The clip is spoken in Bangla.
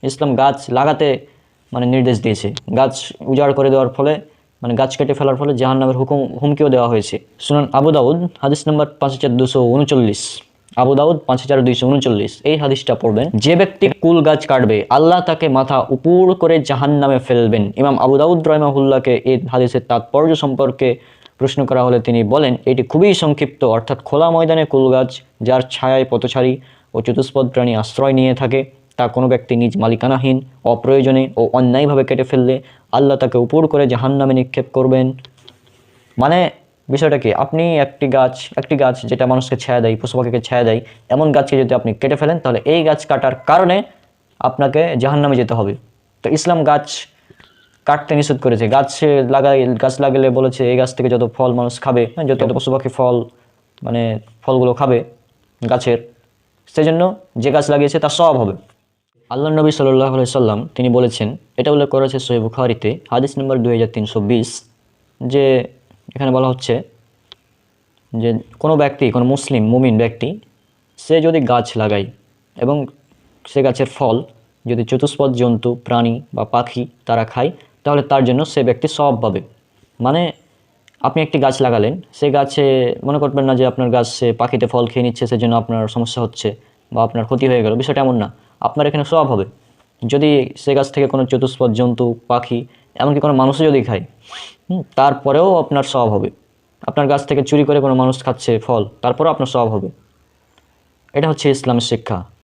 ইসলাম গাছ লাগাতে মানে নির্দেশ দিয়েছে। গাছ উজাড় করে দেওয়ার ফলে মানে গাছ কেটে ফেলার ফলে জাহান্নামের হুমকিও দেওয়া হয়েছে। সুনান আবু দাউদ হাদিস নম্বর 5239, আবু দাউদ 5239, এই হাদিসটা পড়বেন। যে ব্যক্তি কুল গাছ কাটবে আল্লাহ তাকে মাথা উপর করে জাহান্নামে ফেলবেন। ইমাম আবু দাউদ রাহিমাহুল্লাহকে এই হাদিসের তাৎপর্য সম্পর্কে প্রশ্ন করা হলে তিনি বলেন, এটি খুবই সংক্ষিপ্ত, অর্থাৎ খোলা ময়দানে কুল গাছ যার ছায়ায় পথচারী ও চতুষ্পদ প্রাণী আশ্রয় নিয়ে থাকে তা কোনো ব্যক্তি নিজ মালিকানাহীন অপ্রয়োজনে ও অন্যায়ভাবে কেটে ফেললে আল্লাহ তাকে উপর করে জাহান্নামে নিক্ষেপ করবেন। মানে বিষয়টা কি, আপনি একটি গাছ যেটা মানুষকে ছায়া দেয়, পশু পাখিকে ছায়া দেয়, এমন গাছকে যদি আপনি কেটে ফেলেন তাহলে এই গাছ কাটার কারণে আপনাকে জাহান্নামে যেতে হবে। তো ইসলাম গাছ কাটতে নিষেধ করেছে। গাছ লাগালে বলেছে এই গাছ থেকে যত ফল মানুষ খাবে, যত পশু পাখি মানে ফলগুলো খাবে গাছের, সেই জন্য যে গাছ লাগিয়েছে তার সওয়াব হবে। আল্লাহ নবী সাল্লাল্লাহু আলাইহি সাল্লাম তিনি বলেছেন, এটা উল্লেখ করেছে সহিহ বুখারীতে হাদিস নম্বর 2320, যে এখানে বলা হচ্ছে যে কোনো ব্যক্তি, কোনো মুসলিম মুমিন ব্যক্তি, সে যদি গাছ লাগায় এবং সে গাছের ফল যদি চতুষ্পদ জন্তু প্রাণী বা পাখি তারা খায় তাহলে তার জন্য সে ব্যক্তি সওয়াব পাবে। মানে আপনি একটি গাছ লাগালেন, সে গাছে মনে করবেন না যে আপনার গাছে পাখিতে ফল খেয়ে নিচ্ছে সেজন্য আপনার সমস্যা হচ্ছে বা আপনার ক্ষতি হয়ে গেল, বিষয়টা এমন না। আপনার এখানে সওয়াব হবে। যদি সে গাছ থেকে কোনো চতুষ্পদ জন্তু পাখি এমনকি কোনো মানুষও যদি খায়, তারপরেও আপনার সওয়াব হবে। আপনার গাছ থেকে চুরি করে কোনো মানুষ খাচ্ছে ফল, তারপরেও আপনার সওয়াব হবে। এটা হচ্ছে ইসলামের শিক্ষা।